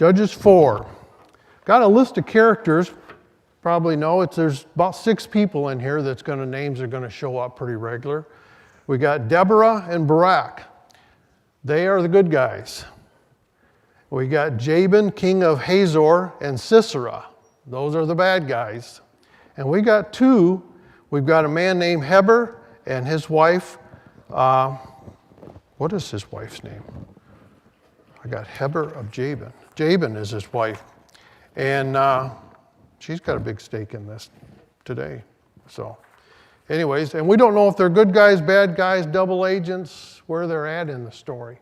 Judges 4. Got a list of characters. Probably know there's about 6 people in here names are going to show up pretty regular. We got Deborah and Barak. They are the good guys. We got Jabin, king of Hazor, and Sisera. Those are the bad guys. And we got 2. We've got a man named Heber and his wife. What is his wife's name? I got Heber of Jabin. Jabin is his wife. And she's got a big stake in this today. So anyways, and we don't know if they're good guys, bad guys, double agents, where they're at in the story.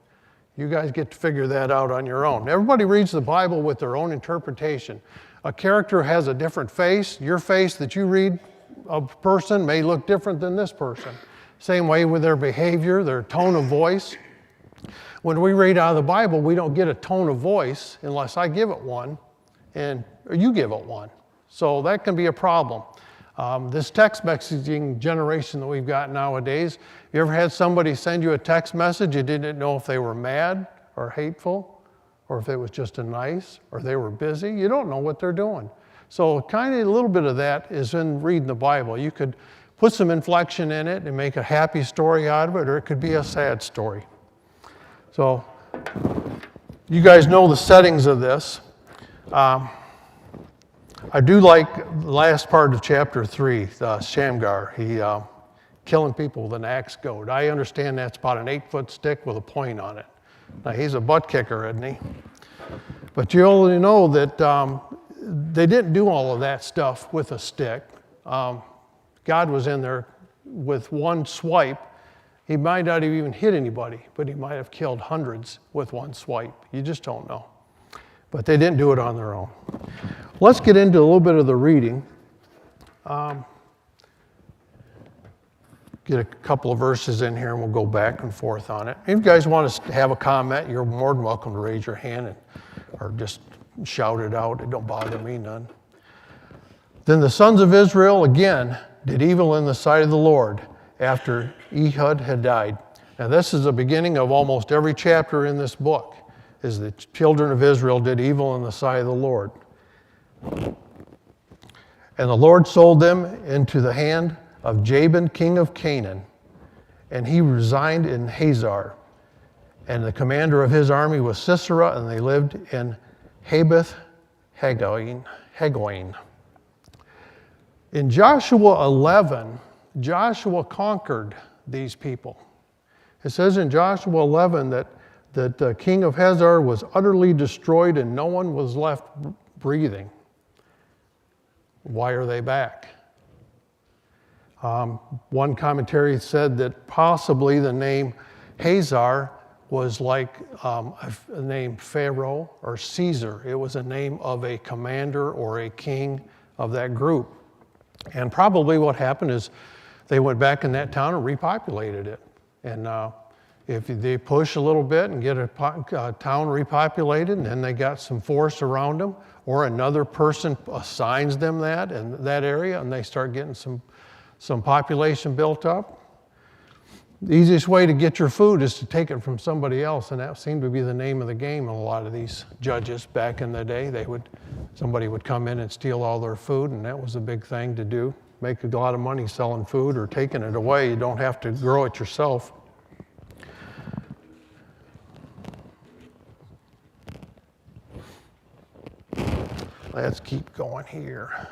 You guys get to figure that out on your own. Everybody reads the Bible with their own interpretation. A character has a different face. Your face that you read a person may look different than this person. Same way with their behavior, their tone of voice. When we read out of the Bible, we don't get a tone of voice unless I give it one or you give it one. So that can be a problem. This text messaging generation that we've got nowadays, you ever had somebody send you a text message, you didn't know if they were mad or hateful, or if it was just a nice, or they were busy? You don't know what they're doing. So kind of a little bit of that is in reading the Bible. You could put some inflection in it and make a happy story out of it, or it could be a sad story. So you guys know the settings of this. I do like the last part of chapter 3, Shamgar. He killing people with an axe goad. I understand that's about an 8-foot stick with a point on it. Now, he's a butt kicker, isn't he? But you only know that they didn't do all of that stuff with a stick. God was in there with one swipe. He might not have even hit anybody, but he might have killed hundreds with one swipe. You just don't know. But they didn't do it on their own. Let's get into a little bit of the reading. Get a couple of verses in here and we'll go back and forth on it. If you guys want to have a comment, you're more than welcome to raise your hand or just shout it out. It don't bother me none. Then the sons of Israel again did evil in the sight of the Lord after Ehud had died. Now this is the beginning of almost every chapter in this book, is the children of Israel did evil in the sight of the Lord. And the Lord sold them into the hand of Jabin, king of Canaan, and he resigned in Hazor. And the commander of his army was Sisera, and they lived in Habeth Hagoin. In Joshua 11, Joshua conquered these people. It says in Joshua 11 that the king of Hazor was utterly destroyed and no one was left breathing. Why are they back? One commentary said that possibly the name Hazor was like a name Pharaoh or Caesar. It was a name of a commander or a king of that group. And probably what happened is they went back in that town and repopulated it. And if they push a little bit and get a town repopulated, and then they got some force around them, or another person assigns them that in that area, and they start getting some population built up. The easiest way to get your food is to take it from somebody else, and that seemed to be the name of the game in a lot of these judges back in the day. Somebody would come in and steal all their food, and that was a big thing to do. Make a lot of money selling food or taking it away. You don't have to grow it yourself. Let's keep going here.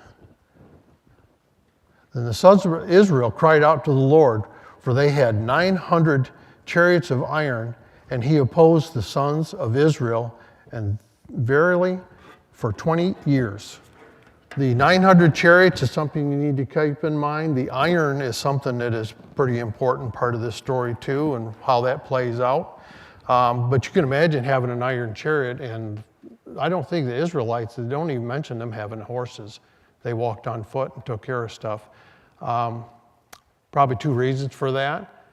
Then the sons of Israel cried out to the Lord, for they had 900 chariots of iron, and he opposed the sons of Israel, and verily for 20 years. The 900 chariots is something you need to keep in mind. The iron is something that is pretty important part of this story too, and how that plays out. But you can imagine having an iron chariot, and I don't think the Israelites, they don't even mention them having horses. They walked on foot and took care of stuff. Probably 2 reasons for that.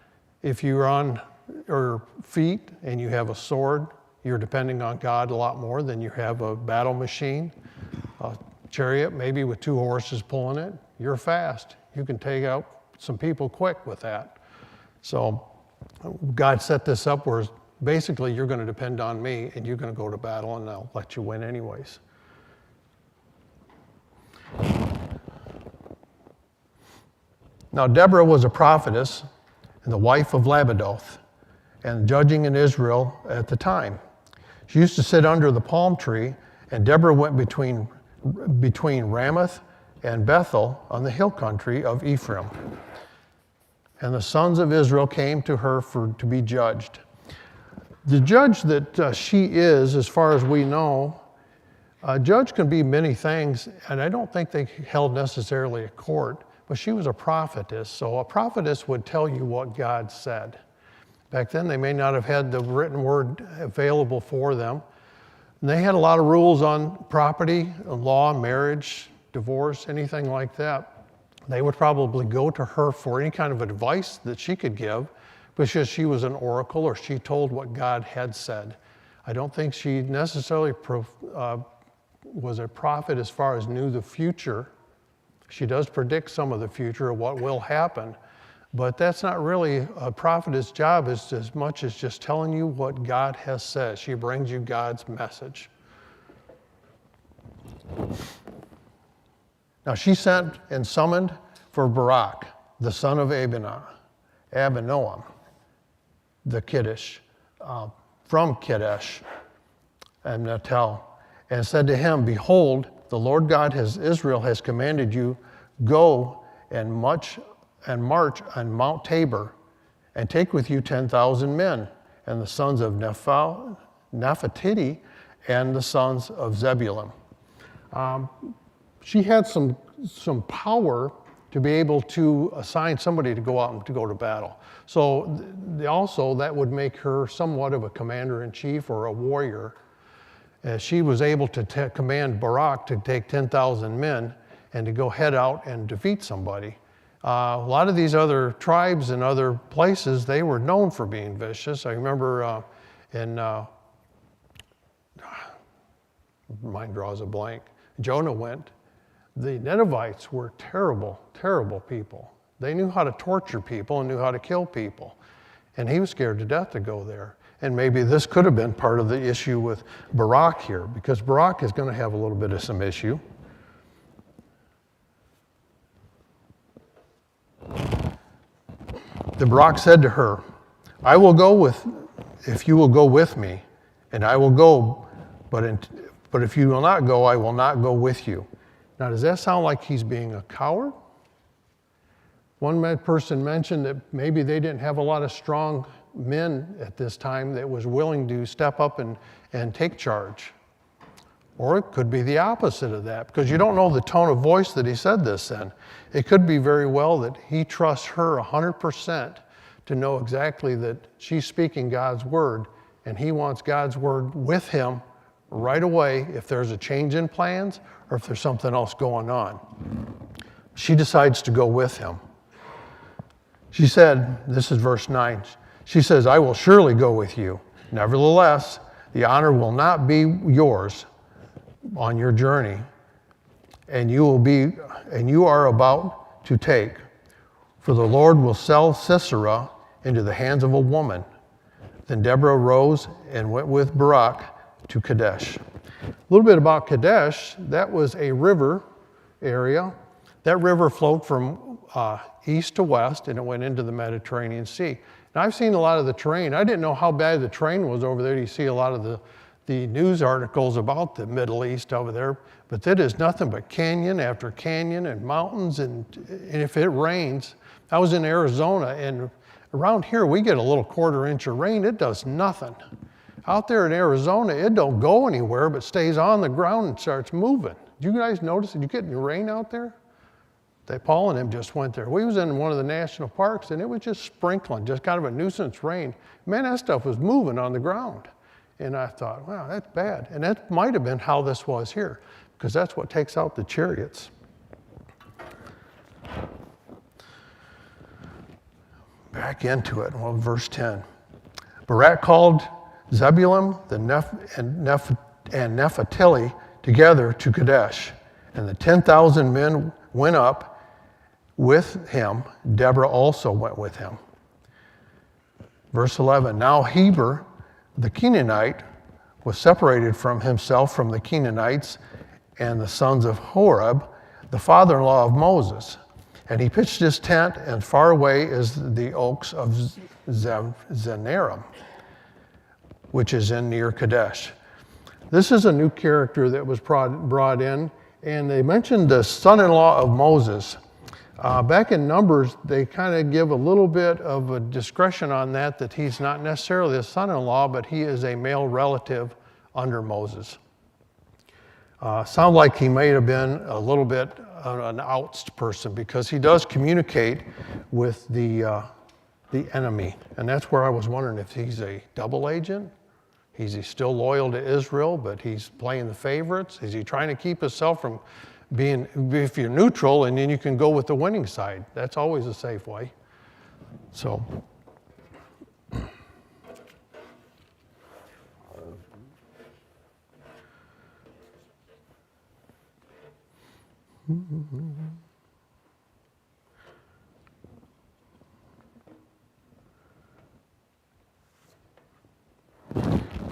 If you're on your feet and you have a sword, you're depending on God a lot more than you have a battle machine. A chariot, maybe with 2 horses pulling it, you're fast. You can take out some people quick with that. So God set this up where Basically, you're going to depend on me, and you're going to go to battle, and I'll let you win anyways. Now, Deborah was a prophetess and the wife of Lapidoth, and judging in Israel at the time. She used to sit under the palm tree, and Deborah went between Ramoth and Bethel on the hill country of Ephraim. And the sons of Israel came to her to be judged. The judge that she is, as far as we know, a judge can be many things, and I don't think they held necessarily a court, but she was a prophetess. So a prophetess would tell you what God said. Back then, they may not have had the written word available for them. And they had a lot of rules on property, law, marriage, divorce, anything like that. They would probably go to her for any kind of advice that she could give, because she was an oracle or she told what God had said. I don't think she necessarily was a prophet as far as knew the future. She does predict some of the future of what will happen, but that's not really a prophetess' job as much as just telling you what God has said. She brings you God's message. Now she sent and summoned for Barak, the son of Abinoam, the Kiddush, from Kadesh and Natal, and said to him, "Behold, the Lord God Israel has commanded you, go and march on Mount Tabor, and take with you 10,000 men, and the sons of Naphtali, and the sons of Zebulun." She had some power to be able to assign somebody to go out and to go to battle. So also that would make her somewhat of a commander-in-chief or a warrior. She was able to command Barak to take 10,000 men and to go head out and defeat somebody. A lot of these other tribes and other places, they were known for being vicious. I remember mind draws a blank. Jonah went. The Ninevites were terrible, terrible people. They knew how to torture people and knew how to kill people. And he was scared to death to go there. And maybe this could have been part of the issue with Barak here, because Barak is going to have a little bit of some issue. The Barak said to her, "I will go if you will go with me, and I will go, but if you will not go, I will not go with you." Now, does that sound like he's being a coward? One person mentioned that maybe they didn't have a lot of strong men at this time that was willing to step up and take charge. Or it could be the opposite of that, because you don't know the tone of voice that he said this in. It could be very well that he trusts her 100% to know exactly that she's speaking God's word, and he wants God's word with him right away if there's a change in plans or if there's something else going on. She decides to go with him. She said, this is verse 9, she says, "I will surely go with you. Nevertheless, the honor will not be yours on your journey, and you are about to take. For the Lord will sell Sisera into the hands of a woman." Then Deborah rose and went with Barak to Kadesh. A little bit about Kadesh. That was a river area. That river flowed from east to west, and it went into the Mediterranean Sea. Now, I've seen a lot of the terrain. I didn't know how bad the terrain was over there. You see a lot of the news articles about the Middle East over there, but that is nothing but canyon after canyon and mountains, and if it rains, I was in Arizona, and around here we get a little 1/4 inch of rain. It does nothing. Out there in Arizona, it don't go anywhere but stays on the ground and starts moving. Do you guys notice? Did you get any rain out there? Paul and him just went there. We was in one of the national parks, and it was just sprinkling, just kind of a nuisance rain. Man, that stuff was moving on the ground. And I thought, wow, that's bad. And that might have been how this was here, because that's what takes out the chariots. Back into it, well, verse 10. Barak called Zebulun and Naphtali together to Kadesh, and the 10,000 men went up with him. Deborah also went with him. Verse 11, now Heber, the Canaanite was separated from himself from the Canaanites and the sons of Horeb, the father-in-law of Moses. And he pitched his tent, and far away is the oaks of Zenarim, which is in near Kadesh. This is a new character that was brought in, and they mentioned the son-in-law of Moses. Back in Numbers, they kind of give a little bit of a discretion on that he's not necessarily a son-in-law, but he is a male relative under Moses. Sound like he may have been a little bit an oust person, because he does communicate with the enemy. And that's where I was wondering if he's a double agent. Is he still loyal to Israel, but he's playing the favorites? Is he trying to keep himself from being, if you're neutral, and then you can go with the winning side? That's always a safe way. So.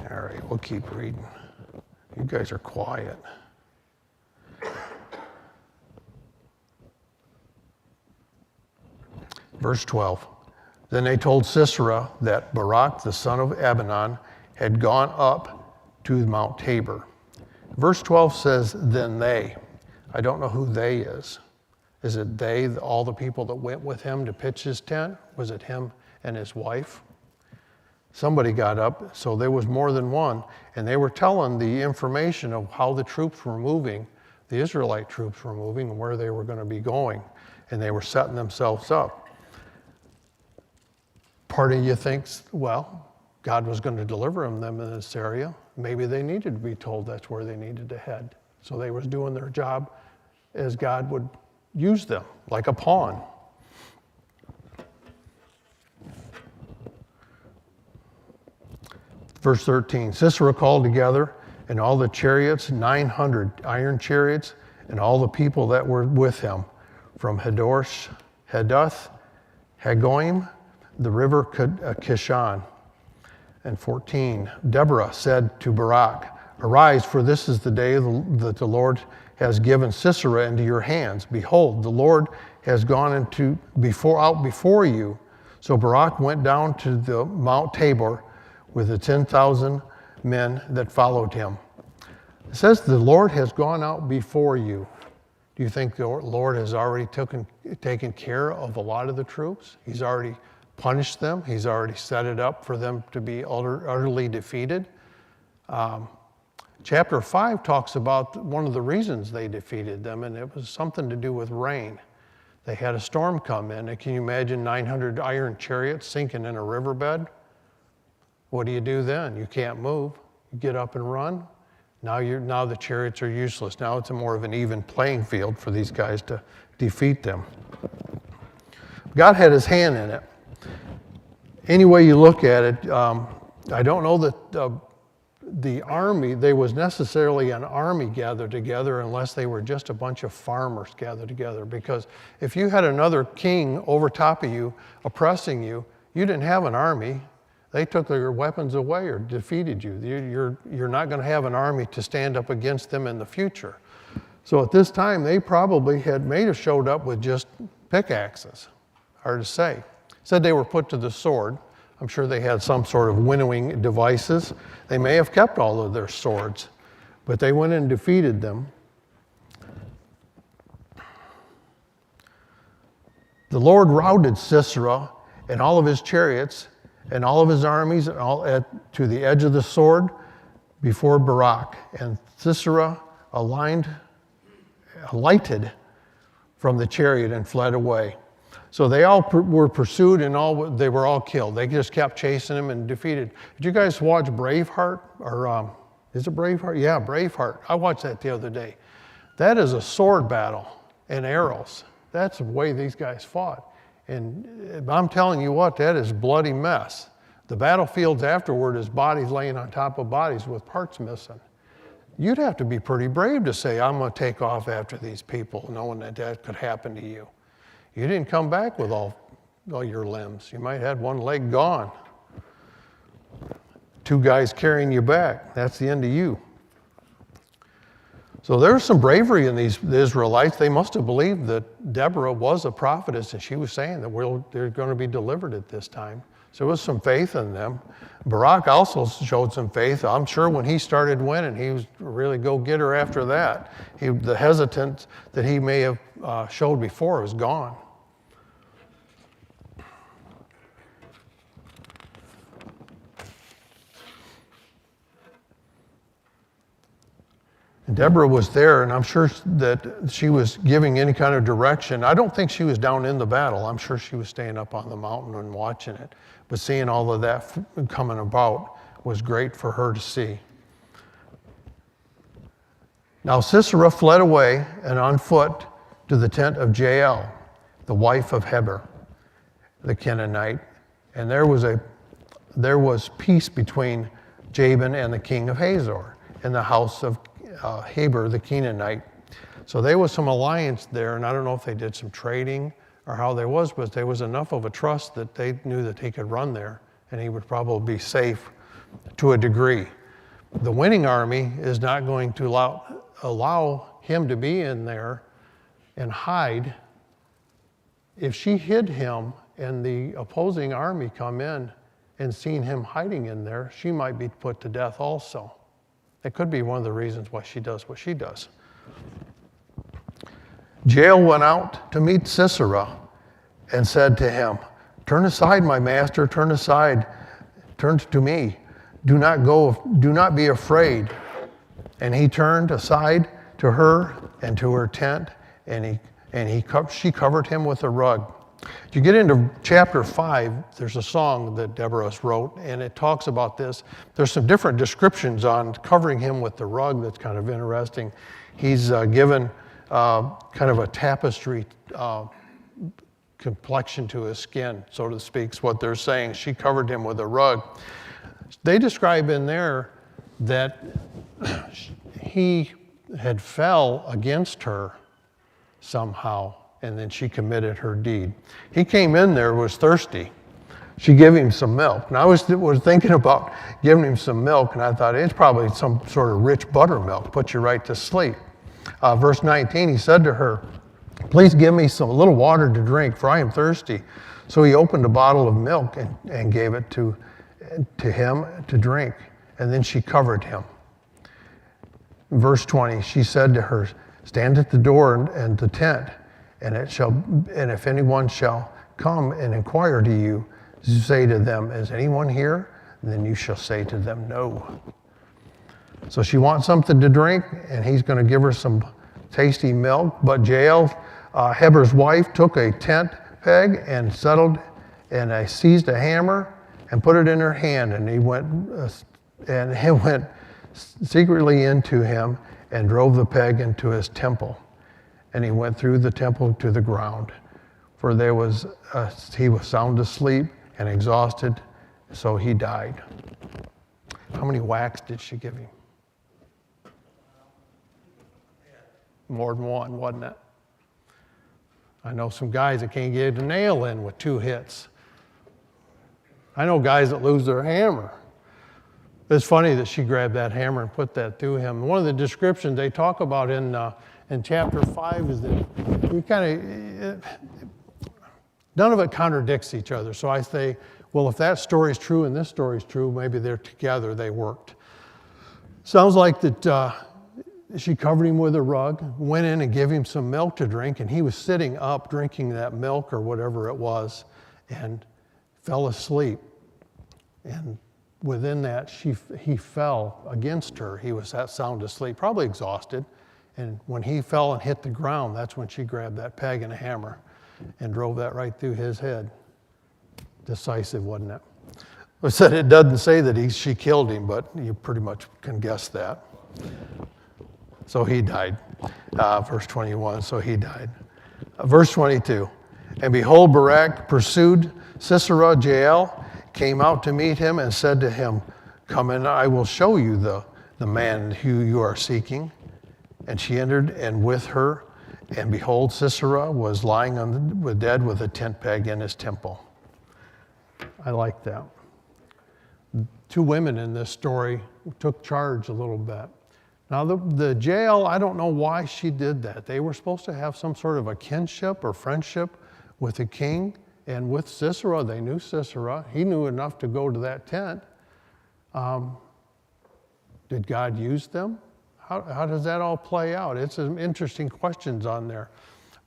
All right, we'll keep reading. You guys are quiet. Verse 12. Then they told Sisera that Barak, the son of Abinon, had gone up to Mount Tabor. Verse 12 says, then they. I don't know who they is. Is it they, all the people that went with him to pitch his tent? Was it him and his wife? Somebody got up, so there was more than one, and they were telling the information of how the troops were moving, the Israelite troops were moving, and where they were going to be going, and they were setting themselves up. Part of you thinks, well, God was going to deliver them in this area. Maybe they needed to be told that's where they needed to head. So they was doing their job as God would use them, like a pawn. Verse 13, Sisera called together and all the chariots, 900 iron chariots, and all the people that were with him, from Hadosh, Hadoth, Hagoim, the river Kishon. And 14, Deborah said to Barak, arise, for this is the day that the Lord has given Sisera into your hands. Behold, the Lord has gone out before you. So Barak went down to the Mount Tabor with the 10,000 men that followed him. It says the Lord has gone out before you. Do you think the Lord has already taken care of a lot of the troops? He's already punished them. He's already set it up for them to be utterly defeated. Chapter 5 talks about one of the reasons they defeated them, and it was something to do with rain. They had a storm come in, and can you imagine 900 iron chariots sinking in a riverbed? What do you do then? You can't move. You get up and run. Now the chariots are useless. Now it's more of an even playing field for these guys to defeat them. God had his hand in it. Any way you look at it, I don't know that the army, there was necessarily an army gathered together unless they were just a bunch of farmers gathered together. Because if you had another king over top of you, oppressing you, you didn't have an army. They took their weapons away or defeated you. You're not going to have an army to stand up against them in the future. So at this time, they probably may have showed up with just pickaxes. Hard to say. Said they were put to the sword. I'm sure they had some sort of winnowing devices. They may have kept all of their swords, but they went and defeated them. The Lord routed Sisera and all of his chariots and all of his armies to the edge of the sword before Barak. And Sisera alighted from the chariot and fled away. So they all were pursued and they were all killed. They just kept chasing him and defeated. Did you guys watch Braveheart? Or is it Braveheart? Yeah, Braveheart. I watched that the other day. That is a sword battle and arrows. That's the way these guys fought. And I'm telling you what, that is a bloody mess. The battlefields afterward is bodies laying on top of bodies with parts missing. You'd have to be pretty brave to say, I'm going to take off after these people, knowing that could happen to you. You didn't come back with all your limbs. You might have had one leg gone. two guys carrying you back. That's the end of you. So there's some bravery in the Israelites. They must have believed that Deborah was a prophetess, and she was saying that they're going to be delivered at this time. So there was some faith in them. Barak also showed some faith. I'm sure when he started winning, he was really go-getter after that. The hesitance that he may have showed before was gone. Deborah was there, and I'm sure that she was giving any kind of direction. I don't think she was down in the battle. I'm sure she was staying up on the mountain and watching it. But seeing all of that coming about was great for her to see. Now Sisera fled away and on foot to the tent of Jael, the wife of Heber, the Canaanite. And there was peace between Jabin and the king of Hazor in the house of Heber, the Canaanite. So there was some alliance there, and I don't know if they did some trading or how there was, but there was enough of a trust that they knew that he could run there, and he would probably be safe to a degree. The winning army is not going to allow him to be in there and hide. If she hid him and the opposing army come in and seen him hiding in there, she might be put to death also. It could be one of the reasons why she does what she does. Jael went out to meet Sisera and said to him, "Turn aside, my master, turn aside, turn to me. Do not be afraid." And he turned aside to her and to her tent, and she covered him with a rug. If you get into chapter 5, there's a song that Deborah wrote, and it talks about this. There's some different descriptions on covering him with the rug that's kind of interesting. He's given kind of a tapestry complexion to his skin, so to speak, is what they're saying. She covered him with a rug. They describe in there that he had fell against her somehow, and then she committed her deed. He came in there, was thirsty. She gave him some milk. And I was thinking about giving him some milk, and I thought it's probably some sort of rich buttermilk, put you right to sleep. Verse 19, he said to her, "Please give me a little water to drink, for I am thirsty." So he opened a bottle of milk and gave it to him to drink, and then she covered him. Verse 20, she said to her, "Stand at the door and the tent, and if anyone shall come and inquire to you, say to them, 'Is anyone here?' And then you shall say to them, 'No.'" So she wants something to drink, and he's going to give her some tasty milk. But Jael, Heber's wife, took a tent peg and seized a hammer and put it in her hand, and he went secretly into him and drove the peg into his temple. And he went through the temple to the ground, for he was sound asleep and exhausted, so he died. How many whacks did she give him? More than one, wasn't it? I know some guys that can't get a nail in with 2 hits. I know guys that lose their hammer. It's funny that she grabbed that hammer and put that through him. One of the descriptions they talk about in chapter 5 is that none of it contradicts each other. So I say, well, if that story is true and this story is true, maybe they're together, they worked. Sounds like that she covered him with a rug, went in and gave him some milk to drink, and he was sitting up drinking that milk or whatever it was and fell asleep. And within that, he fell against her. He was that sound asleep, probably exhausted. And when he fell and hit the ground, that's when she grabbed that peg and a hammer and drove that right through his head. Decisive, wasn't it? It doesn't say that she killed him, but you pretty much can guess that. So he died. Verse 21, so he died. Verse 22, and behold, Barak pursued Sisera. Jael came out to meet him and said to him, "Come in, I will show you the man who you are seeking." And she entered, and with her, and behold, Sisera was lying dead with a tent peg in his temple. I like that. two women in this story took charge a little bit. Now the jail, I don't know why she did that. They were supposed to have some sort of a kinship or friendship with the king and with Sisera. They knew Sisera. He knew enough to go to that tent. Did God use them? How does that all play out? It's some interesting questions on there.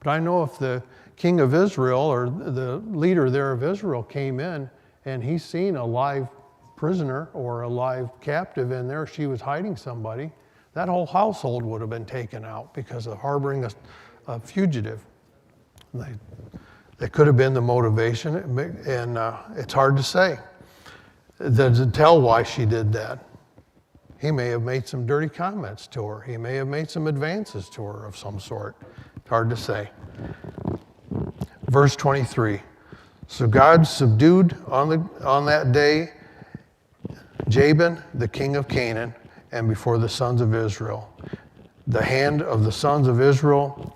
But I know if the king of Israel or the leader there of Israel came in and he's seen a live prisoner or a live captive in there, she was hiding somebody, that whole household would have been taken out because of harboring a fugitive. That could have been the motivation, and it's hard to say. It doesn't tell why she did that. He may have made some dirty comments to her. He may have made some advances to her of some sort. It's hard to say. Verse 23. So God subdued on that day Jabin, the king of Canaan, and before the sons of Israel. The hand of the sons of Israel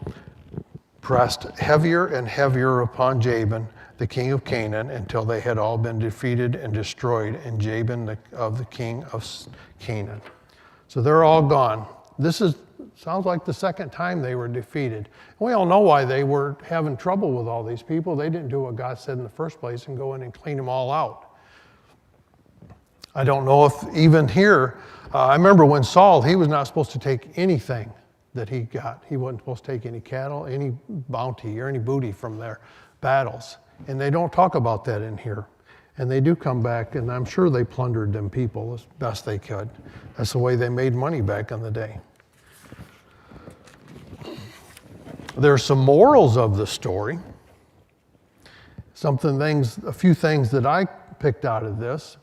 pressed heavier and heavier upon Jabin, the king of Canaan, until they had all been defeated and destroyed in Jabin of the king of Canaan. So they're all gone. Sounds like the second time they were defeated. We all know why they were having trouble with all these people. They didn't do what God said in the first place and go in and clean them all out. I don't know if even here, I remember when Saul, he was not supposed to take anything that he got. He wasn't supposed to take any cattle, any bounty, or any booty from their battles. And they don't talk about that in here. And they do come back, and I'm sure they plundered them people as best they could. That's the way they made money back in the day. There's some morals of the story. A few things that I picked out of this.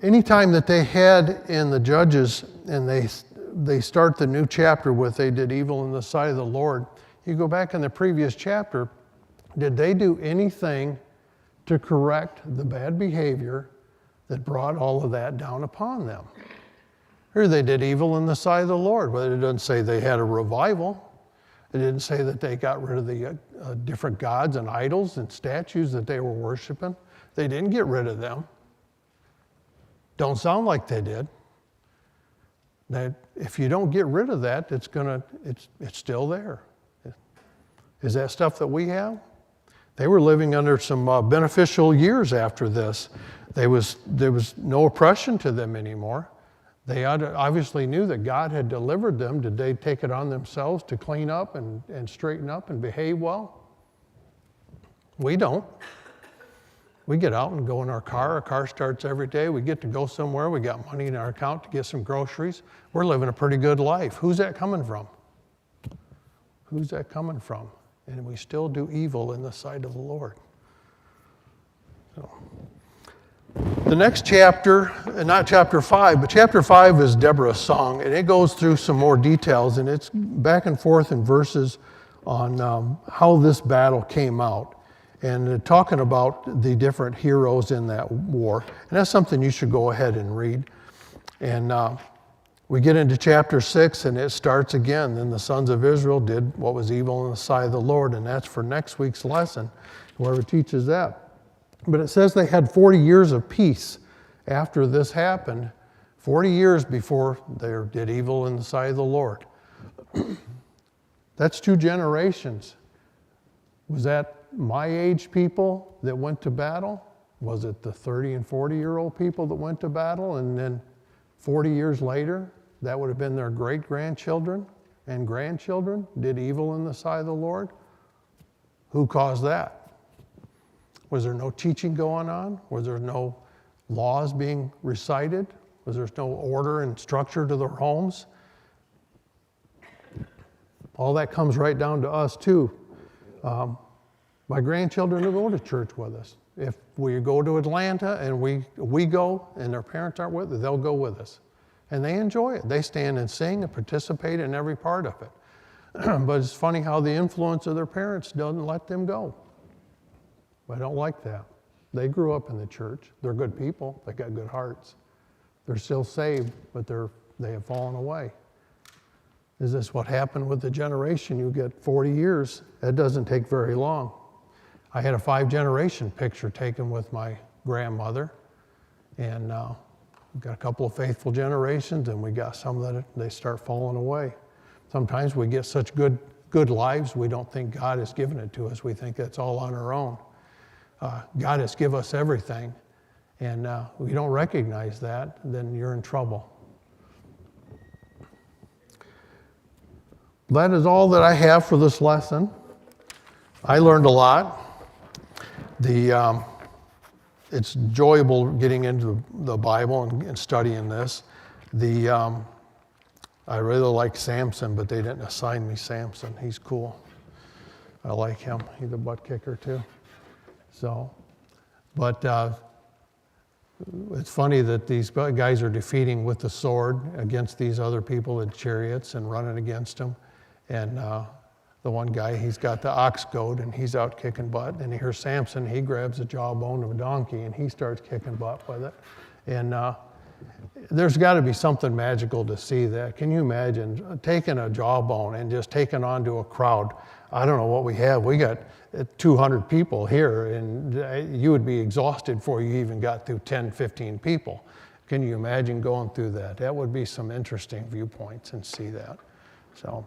Anytime that they had in the Judges, and they start the new chapter with they did evil in the sight of the Lord, you go back in the previous chapter, did they do anything to correct the bad behavior that brought all of that down upon them? Here they did evil in the sight of the Lord, but it doesn't say they had a revival. It didn't say that they got rid of the different gods and idols and statues that they were worshiping. They didn't get rid of them. Don't sound like they did. That if you don't get rid of that, it's still there. Is that stuff that we have? They were living under some beneficial years after this. There was no oppression to them anymore. They obviously knew that God had delivered them. Did they take it on themselves to clean up and straighten up and behave well? We don't. We get out and go in our car. Our car starts every day. We get to go somewhere. We got money in our account to get some groceries. We're living a pretty good life. Who's that coming from? Who's that coming from? And we still do evil in the sight of the Lord. So, the next chapter, not chapter 5, but chapter 5 is Deborah's song, and it goes through some more details, and it's back and forth in verses on how this battle came out, and talking about the different heroes in that war. And that's something you should go ahead and read. And we get into chapter 6, and it starts again. Then the sons of Israel did what was evil in the sight of the Lord, and that's for next week's lesson, whoever teaches that. But it says they had 40 years of peace after this happened, 40 years before they did evil in the sight of the Lord. That's 2 generations. Was that my age people that went to battle? Was it the 30 and 40-year-old people that went to battle, and then 40 years later, that would have been their great-grandchildren and grandchildren did evil in the sight of the Lord? Who caused that? Was there no teaching going on? Was there no laws being recited? Was there no order and structure to their homes? All that comes right down to us too. My grandchildren will go to church with us. If we go to Atlanta and we go and their parents aren't with us, they'll go with us. And they enjoy it. They stand and sing and participate in every part of it. But it's funny how the influence of their parents doesn't let them go. I don't like that. They grew up in the church. They're good people. They got good hearts. They're still saved, but they have fallen away. Is this what happened with the generation? You get 40 years. That doesn't take very long. I had a 5-generation picture taken with my grandmother, And we've got a couple of faithful generations, and we got some that they start falling away. Sometimes we get such good lives, we don't think God has given it to us. We think that's all on our own. God has given us everything, and we don't recognize that, then you're in trouble. That is all that I have for this lesson. I learned a lot. It's enjoyable getting into the Bible and studying this. I really like Samson, but they didn't assign me Samson. He's cool. I like him. He's a butt kicker too. So, but it's funny that these guys are defeating with the sword against these other people in chariots and running against them. And the one guy, he's got the ox goad and he's out kicking butt. And here's Samson, he grabs the jawbone of a donkey and he starts kicking butt with it. And there's got to be something magical to see that. Can you imagine taking a jawbone and just taking on to a crowd? I don't know what we have. We got 200 people here, and you would be exhausted before you even got through 10, 15 people. Can you imagine going through that? That would be some interesting viewpoints and see that. So.